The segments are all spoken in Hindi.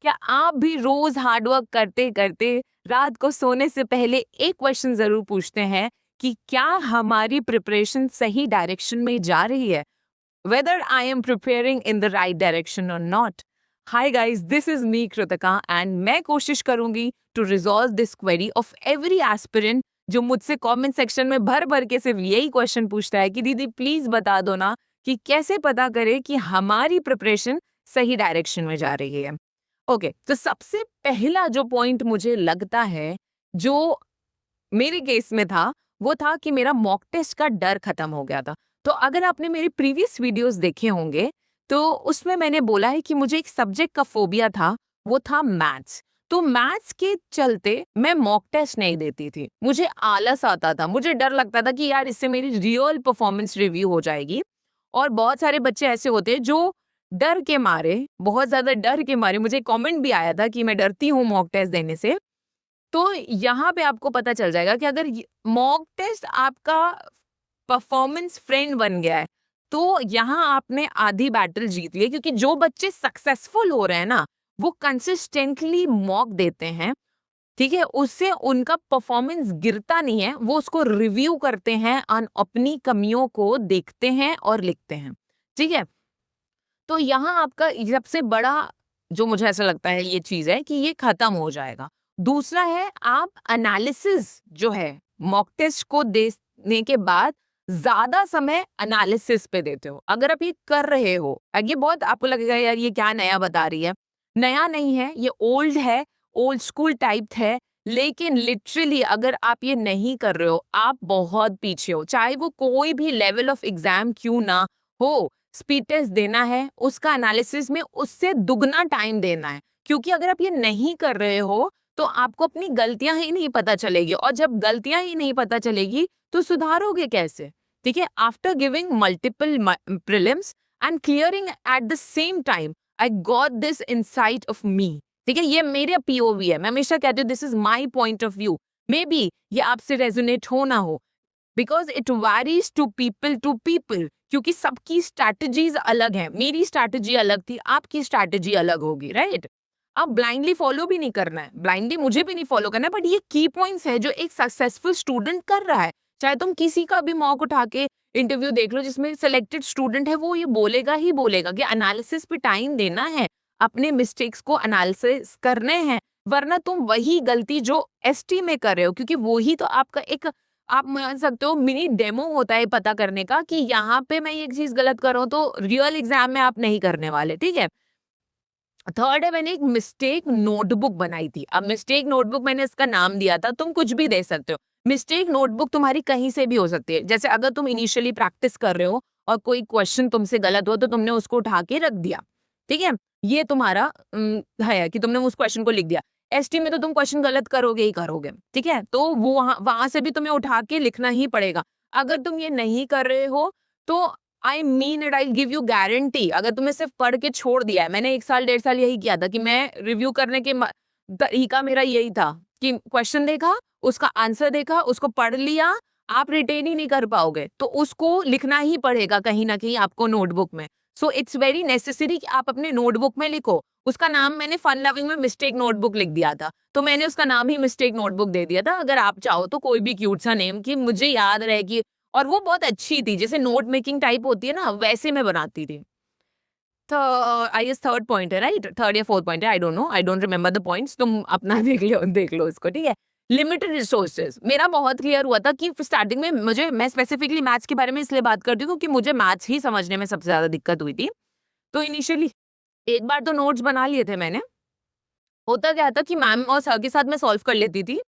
क्या आप भी रोज हार्डवर्क करते करते रात को सोने से पहले एक क्वेश्चन जरूर पूछते हैं कि क्या हमारी प्रिपरेशन सही डायरेक्शन में जा रही है? Whether I am preparing in the right direction or not. Hi guys, this is me Kritika and मैं कोशिश करूंगी to resolve this query of every aspirant जो मुझसे कमेंट सेक्शन में भर भर के सिर्फ यही क्वेश्चन पूछता है कि दीदी प्लीज बता दो ना कि कैसे पता करें कि हमारी प्रिपरेशन सही डायरेक्शन में जा रही है। ओके, तो सबसे पहला जो पॉइंट मुझे लगता है जो मेरे केस में था वो था कि मेरा मॉक टेस्ट का डर खत्म हो गया था। तो अगर आपने मेरी प्रीवियस वीडियोस देखे होंगे तो उसमें मैंने बोला है कि मुझे एक सब्जेक्ट का फोबिया था, वो था मैथ्स। तो मैथ्स के चलते मैं मॉक टेस्ट नहीं देती थी, मुझे आलस आता था, मुझे डर लगता था कि यार इससे मेरी रियल परफॉर्मेंस रिव्यू हो जाएगी। और बहुत सारे बच्चे ऐसे होते हैं जो डर के मारे, बहुत ज्यादा डर के मारे, मुझे कमेंट भी आया था कि मैं डरती हूँ मॉक टेस्ट देने से। तो यहाँ पे आपको पता चल जाएगा कि अगर मॉक टेस्ट आपका परफॉर्मेंस फ्रेंड बन गया है तो यहाँ आपने आधी बैटल जीत ली है, क्योंकि जो बच्चे सक्सेसफुल हो रहे हैं ना वो कंसिस्टेंटली मॉक देते हैं, ठीक है, उससे उनका परफॉर्मेंस गिरता नहीं है, वो उसको रिव्यू करते हैं और अपनी कमियों को देखते हैं और लिखते हैं, ठीक है। तो यहाँ आपका सबसे बड़ा जो मुझे ऐसा लगता है ये चीज है कि ये खत्म हो जाएगा। दूसरा है आप एनालिसिस जो है मॉक टेस्ट को देने के बाद ज्यादा समय एनालिसिस पे देते हो। अगर आप ये कर रहे हो, ये बहुत आपको लगेगा यार ये क्या नया बता रही है, नया नहीं है, ये ओल्ड है, ओल्ड स्कूल टाइप है। लेकिन लिटरली अगर आप ये नहीं कर रहे हो आप बहुत पीछे हो, चाहे वो कोई भी लेवल ऑफ एग्जाम क्यों ना हो। स्पीड टेस्ट देना है, उसका एनालिसिस में उससे दुगना टाइम देना है, क्योंकि अगर आप ये नहीं कर रहे हो तो आपको अपनी गलतियां ही नहीं पता चलेगी, और जब गलतियां ही नहीं पता चलेगी तो सुधारोगे कैसे? ठीक है, after giving multiple prelims and clearing at the same time I got this insight of me. ठीक है, ये मेरे पीओवी है, मैं हमेशा कहती हूँ this is my point of view. Maybe ये आपसे रेजोनेट हो ना हो, because it varies to people, क्योंकि सबकी स्ट्रैटेजीज अलग है। मेरी स्ट्रैटेजी अलग थी, आपकी स्ट्रैटेजी अलग होगी, राइट? अब ब्लाइंडली फॉलो भी नहीं करना है, ब्लाइंडली मुझे भी नहीं फॉलो करना है, बट ये की पॉइंट्स है जो एक सक्सेसफुल स्टूडेंट कर रहा है। चाहे तुम किसी का भी मॉक उठा के इंटरव्यू देख लो जिसमें सिलेक्टेड स्टूडेंट है, वो ये बोलेगा ही बोलेगा कि एनालिसिस पे टाइम देना है, अपने मिस्टेक्स को एनालिसिस करने हैं, वरना तुम वही गलती जो एसटी में कर रहे हो, क्योंकि वही तो आपका एक, आप मान सकते हो मिनी डेमो होता है पता करने का कि यहाँ पे मैं ये चीज गलत कर रहा हूँ, तो रियल एग्जाम में आप नहीं करने वाले, ठीक है। थर्ड है, मैंने एक मिस्टेक नोटबुक बनाई थी। अब मिस्टेक नोटबुक मैंने इसका नाम दिया था, तुम कुछ भी दे सकते हो। मिस्टेक नोटबुक तुम्हारी कहीं से भी हो सकती है। जैसे अगर तुम इनिशियली प्रैक्टिस कर रहे हो और कोई क्वेश्चन तुमसे गलत हुआ तो तुमने उसको उठा के रख दिया, ठीक है, ये तुम्हारा है कि तुमने उस क्वेश्चन को लिख दिया। एसटी में तो तुम क्वेश्चन गलत करोगे ही करोगे, ठीक है, तो वो वहां से भी तुम्हें उठा के लिखना ही पड़ेगा। अगर तुम ये नहीं कर रहे हो तो I mean it, I give you guarantee, अगर तुमने सिर्फ पढ़ के छोड़ दिया है, मैंने 1 साल 1.5 साल यही किया था कि मैं रिव्यू करने के तरीका मेरा यही था कि क्वेश्चन देखा, उसका आंसर देखा, उसको पढ़ लिया, आप रिटेन ही नहीं कर पाओगे तो उसको लिखना ही पड़ेगा कहीं ना कहीं आपको नोटबुक में। सो इट्स वेरी नेसेसरी कि आप अपने नोटबुक में लिखो। उसका नाम मैंने फन लविंग में मिस्टेक नोटबुक लिख दिया था, तो मैंने उसका नाम ही मिस्टेक नोटबुक दे दिया था। अगर आप चाहो तो कोई भी क्यूट सा नेम कि मुझे याद रहेगी, और वो बहुत अच्छी थी, जैसे नोट मेकिंग टाइप होती है ना वैसे मैं बनाती थी। तो आई गेस थर्ड पॉइंट है, राइट? थर्ड या फोर्थ पॉइंट है, आई don't no, I don't remember the points, तुम अपना देख लो इसको, ठीक है। लिमिटेड रिसोर्सेज मेरा बहुत क्लियर हुआ था कि स्टार्टिंग में मैं स्पेसिफिकली मैथ्स के बारे में इसलिए बात करती हूँ क्योंकि मुझे मैथ्स ही समझने में सबसे ज्यादा दिक्कत हुई थी। तो इनिशियली एक बार तो नोट्स बना लिए थे मैंने। होता क्या था कि मैम और सर के साथ मैं सॉल्व कर लेती थी,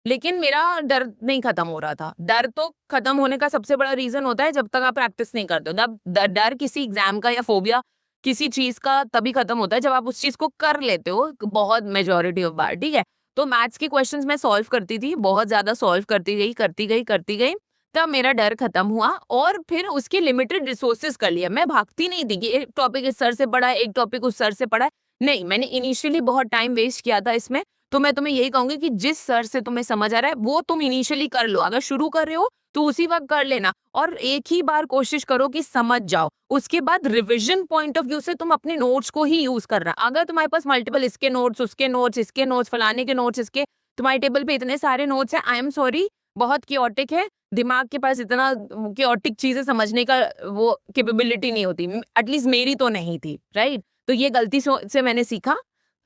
लेकिन मेरा डर नहीं खत्म हो रहा था। डर तो खत्म होने का सबसे बड़ा रीजन होता है जब तक आप प्रैक्टिस नहीं करते हो। तब डर किसी एग्जाम का या फोबिया किसी चीज का तभी खत्म होता है जब आप उस चीज को कर लेते हो बहुत मेजोरिटी ऑफ बार, ठीक है। तो मैथ्स के क्वेश्चंस मैं सॉल्व करती थी, बहुत ज्यादा सॉल्व करती गई, तब मेरा डर खत्म हुआ। और फिर उसके लिमिटेड रिसोर्सेज कर लिया। मैं भागती नहीं थी कि एक टॉपिक इस सर से पढ़ा है, एक टॉपिक उस सर से पढ़ा है, नहीं, मैंने इनिशियली बहुत टाइम वेस्ट किया था इसमें। तो मैं तुम्हें यही कहूंगी कि जिस सर से तुम्हें समझ आ रहा है वो तुम इनिशियली कर लो। अगर शुरू कर रहे हो तो उसी वक्त कर लेना और एक ही बार कोशिश करो कि समझ जाओ। उसके बाद रिविजन पॉइंट ऑफ व्यू से तुम अपने नोट्स को ही यूज करना। अगर तुम्हारे पास मल्टीपल इसके नोट्स, उसके नोट्स, इसके नोट्स, फलाने के नोट्स, इसके, तुम्हारे टेबल पे इतने सारे नोट्स हैं, आई एम सॉरी, बहुत क्योटिक है, दिमाग के पास इतना क्योटिक चीजें समझने का वो कैपेबिलिटी नहीं होती, एटलीस्ट मेरी तो नहीं थी, राइट। तो ये गलती से मैंने सीखा,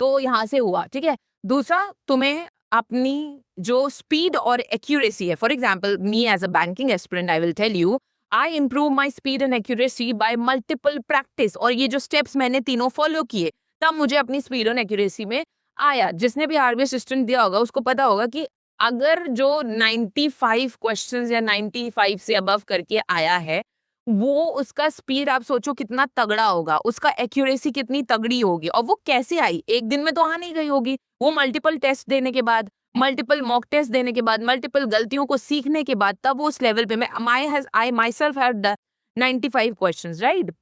तो यहाँ से हुआ, ठीक है। दूसरा, तुम्हें अपनी जो स्पीड और एक्यूरेसी है, for example me as a banking aspirant, I will tell you, I improve my speed and accuracy by multiple practice. और ये जो स्टेप्स मैंने तीनों फॉलो किए, तब मुझे अपनी स्पीड और एक्यूरेसी में आया। जिसने भी आरबीआई असिस्टेंट दिया होगा उसको पता होगा कि अगर जो 95 क्वेश्चंस या 95 से अबव करके आया है, वो उसका स्पीड आप सोचो कितना तगड़ा होगा, उसका एक्यूरेसी कितनी तगड़ी होगी। और वो कैसे आई, एक दिन में तो आ नहीं गई होगी, वो मल्टीपल टेस्ट देने के बाद, मल्टीपल मॉक टेस्ट देने के बाद, मल्टीपल गलतियों को सीखने के बाद, तब वो उस लेवल पे मैं I myself had 95 questions, right.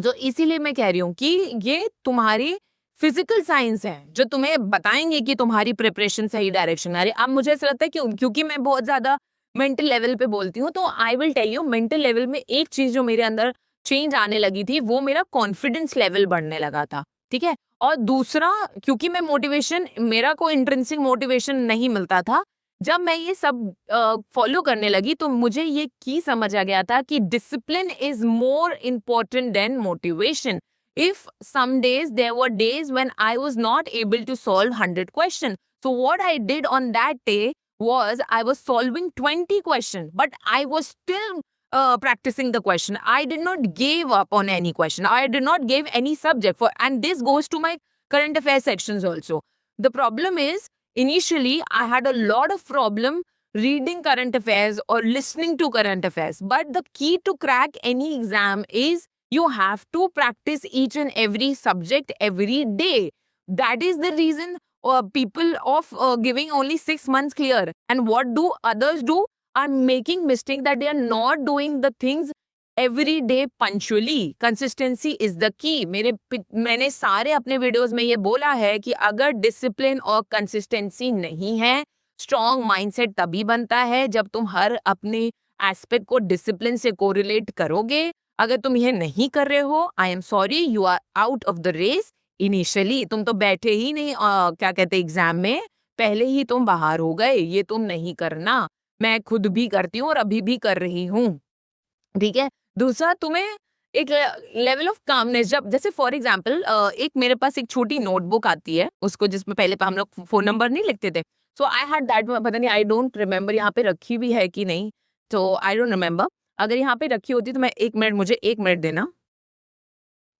तो इसीलिए मैं कह रही हूँ कि ये तुम्हारी फिजिकल साइंस है जो तुम्हें बताएंगे कि तुम्हारी प्रिपरेशन सही डायरेक्शन में आ रही है। अब मुझे ऐसा लगता है कि क्योंकि मैं बहुत ज्यादा मेंटल लेवल पे बोलती हूँ, तो I will tell you, mental level में एक चीज जो मेरे अंदर चेंज आने लगी थी, वो मेरा कॉन्फिडेंस लेवल बढ़ने लगा था, ठीक है। और दूसरा, क्योंकि मैं मोटिवेशन, मेरा कोई इंट्रिंसिक मोटिवेशन नहीं मिलता था, जब मैं ये सब फॉलो करने लगी तो मुझे ये की समझ आ गया था कि discipline is more important then motivation. If some days, there were days when I was not able to solve 100 questions. So what I did on that day was I was solving 20 questions, but I was still practicing the question. I did not give up on any question. I did not give any subject for, and this goes to my current affairs sections also. The problem is, initially I had a lot of problem reading current affairs or listening to current affairs. But the key to crack any exam is you have to practice each and every subject every day. That is the reason people of giving only 6 months clear. And what do others do? Are making mistake that they are not doing the things every day punctually. Consistency is the key. मैंने सारे अपने वीडियोस में ये बोला है कि अगर डिसिप्लिन और कंसिस्टेंसी नहीं है, स्ट्रॉन्ग माइंडसेट तभी बनता है जब तुम हर अपने एस्पेक्ट को डिसिप्लिन से कोरिलेट करोगे। अगर तुम ये नहीं कर रहे हो, I am sorry, you are out of the race initially. तुम तो बैठे ही नहीं क्या कहते एग्जाम में, पहले ही तुम बाहर हो गए। ये तुम नहीं करना, मैं खुद भी करती हूँ और अभी भी कर रही हूँ, ठीक है। दूसरा, तुम्हें एक लेवल ऑफ कामनेस, जब जैसे फॉर एग्जाम्पल एक मेरे पास एक छोटी नोटबुक आती है, उसको जिसमें पहले हम लोग फोन नंबर नहीं लिखते थे, सो आई हैड दैट, पता नहीं, आई डोंट रिमेम्बर यहाँ पे रखी भी है कि नहीं, तो आई डोंट रिमेम्बर। अगर यहाँ पे रखी होती तो मैं 1 मिनट, मुझे 1 मिनट देना।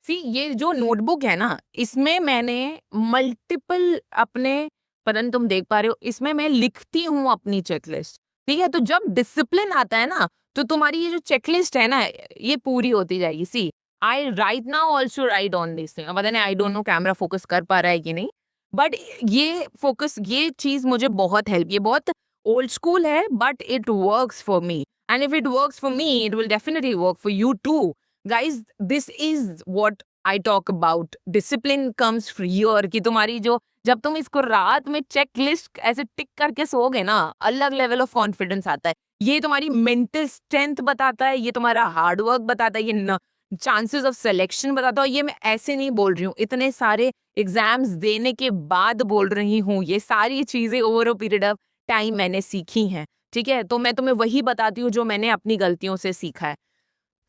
सी, ये जो नोटबुक है ना, इसमें मैंने मल्टीपल अपने, पता नहीं तुम देख पा रहे हो, इसमें मैं लिखती हूँ अपनी चेकलिस्ट, ठीक है। तो जब डिसिप्लिन आता है ना, तो तुम्हारी ये जो चेकलिस्ट है ना, ये पूरी होती जाएगी। See, I right now also write on this thing, पता नहीं, I don't know camera focus कर पा रहा है कि नहीं, बट ये फोकस, ये चीज मुझे बहुत हेल्प, ये बहुत ओल्ड स्कूल है, but it works for me, and if it works for me, it will definitely work for you too. Guys, this is what I talk about. Discipline comes here, कि तुम्हारी जो, जब तुम इसको रात में चेक लिस्ट ऐसे टिक करके सोओगे ना, अलग लेवल ऑफ कॉन्फिडेंस आता है। ये तुम्हारी मेंटल स्ट्रेंथ बताता है, ये तुम्हारा हार्ड वर्क बताता है, ये चांसेस ऑफ सिलेक्शन बताता है। ये मैं ऐसे नहीं बोल रही हूँ, इतने सारे एग्जाम्स देने के बाद बोल रही हूँ, ये सारी चीजें over a period of time मैंने सीखी हैं, ठीक है। तो मैं तुम्हें वही बताती हूँ जो मैंने अपनी गलतियों से सीखा है।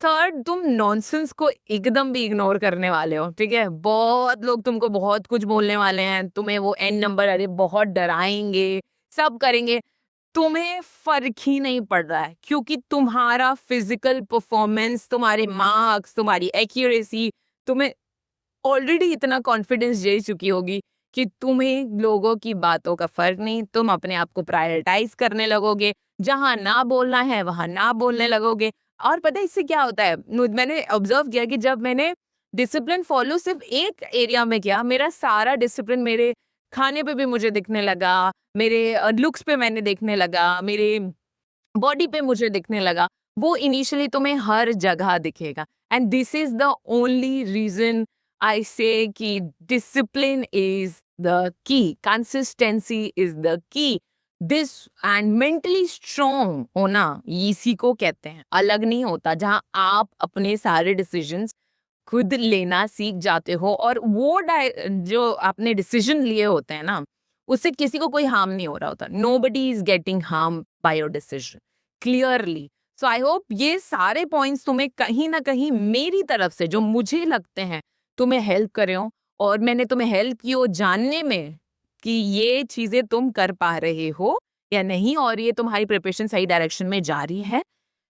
थर्ड, तुम नॉनसेंस को एकदम भी इग्नोर करने वाले हो, ठीक है। बहुत लोग तुमको बहुत कुछ बोलने वाले हैं, तुम्हें वो एन नंबर, अरे बहुत डराएंगे, सब करेंगे, तुम्हें फर्क ही नहीं पड़ रहा है, क्योंकि तुम्हारा फिजिकल परफॉर्मेंस, तुम्हारे मार्क्स, तुम्हारी एक्यूरेसी, तुम्हें ऑलरेडी इतना कॉन्फिडेंस दे चुकी होगी कि तुम्हें लोगों की बातों का फर्क नहीं, तुम अपने आप को प्रायोरिटाइज करने लगोगे, जहां ना बोलना है वहां ना बोलने लगोगे। और पता है इससे क्या होता है, मैंने ऑब्जर्व किया कि जब मैंने डिसिप्लिन फॉलो सिर्फ एक एरिया में किया, मेरा सारा डिसिप्लिन मेरे खाने पे भी मुझे दिखने लगा, मेरे लुक्स पे मैंने देखने लगा, मेरे बॉडी पे मुझे दिखने लगा। वो इनिशियली तुम्हें हर जगह दिखेगा, and this is the only reason I say कि discipline is the key, consistency is the key. This and mentally strong होना इसी को कहते हैं, अलग नहीं होता, जहां आप अपने सारे डिसीजंस खुद लेना सीख जाते हो और वो जो आपने डिसीजन लिए होते हैं ना, उससे किसी को कोई हार्म नहीं हो रहा होता. Nobody is getting harm by your decision clearly. So I hope ये सारे पॉइंट्स तुम्हें कहीं ना कहीं मेरी तरफ से जो मुझे लगते हैं तुम्हें हेल्प करे हो, और मैंने तुम्हें हेल्प की हो जानने में कि ये चीजें तुम कर पा रहे हो या नहीं, और ये तुम्हारी प्रिपरेशन सही डायरेक्शन में जा रही है.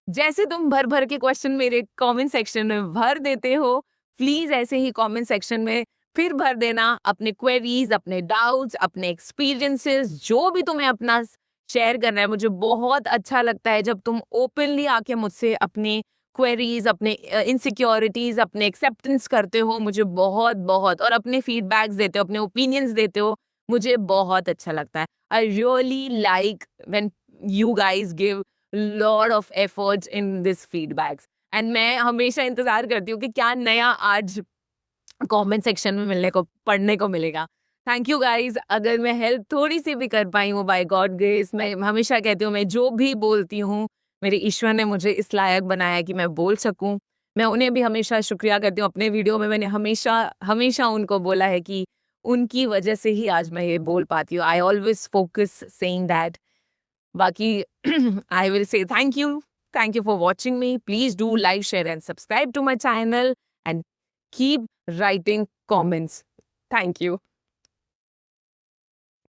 जैसे तुम भर भर के क्वेश्चन मेरे कमेंट सेक्शन में भर देते हो, प्लीज ऐसे ही कमेंट सेक्शन में फिर भर देना अपने क्वेरीज, अपने डाउट्स, अपने एक्सपीरियंसेस, जो भी तुम्हें अपना शेयर करना है. मुझे बहुत अच्छा लगता है जब तुम ओपनली आके मुझसे अपने क्वेरीज, अपने इनसिक्योरिटीज, अपने एक्सेप्टेंस करते हो. मुझे बहुत बहुत, और अपने फीडबैक्स देते हो, अपने ओपिनियंस देते हो. मुझे बहुत अच्छा लगता है. I really like when you guys give lot of efforts in this feedbacks. And मैं हमेशा इंतजार करती हूँ कि क्या नया आज कमेंट सेक्शन में मिलने को, पढ़ने को मिलेगा. Thank you guys. अगर मैं हेल्प थोड़ी सी भी कर पाई हूँ बाय गॉड ग्रेस, मैं हमेशा कहती हूँ मैं जो भी बोलती हूँ मेरे ईश्वर ने मुझे इस लायक बनाया कि मैं बोल सकूँ. मैं उन्हें भी हमेशा शुक्रिया करती हूँ. अपने वीडियो में मैंने हमेशा हमेशा उनको बोला है कि उनकी वजह से ही आज मैं ये बोल पाती हूँ. I always focus saying that. बाकी I will say thank you. Thank you for watching me. Please do like, share and subscribe to my channel and keep writing comments. Thank you.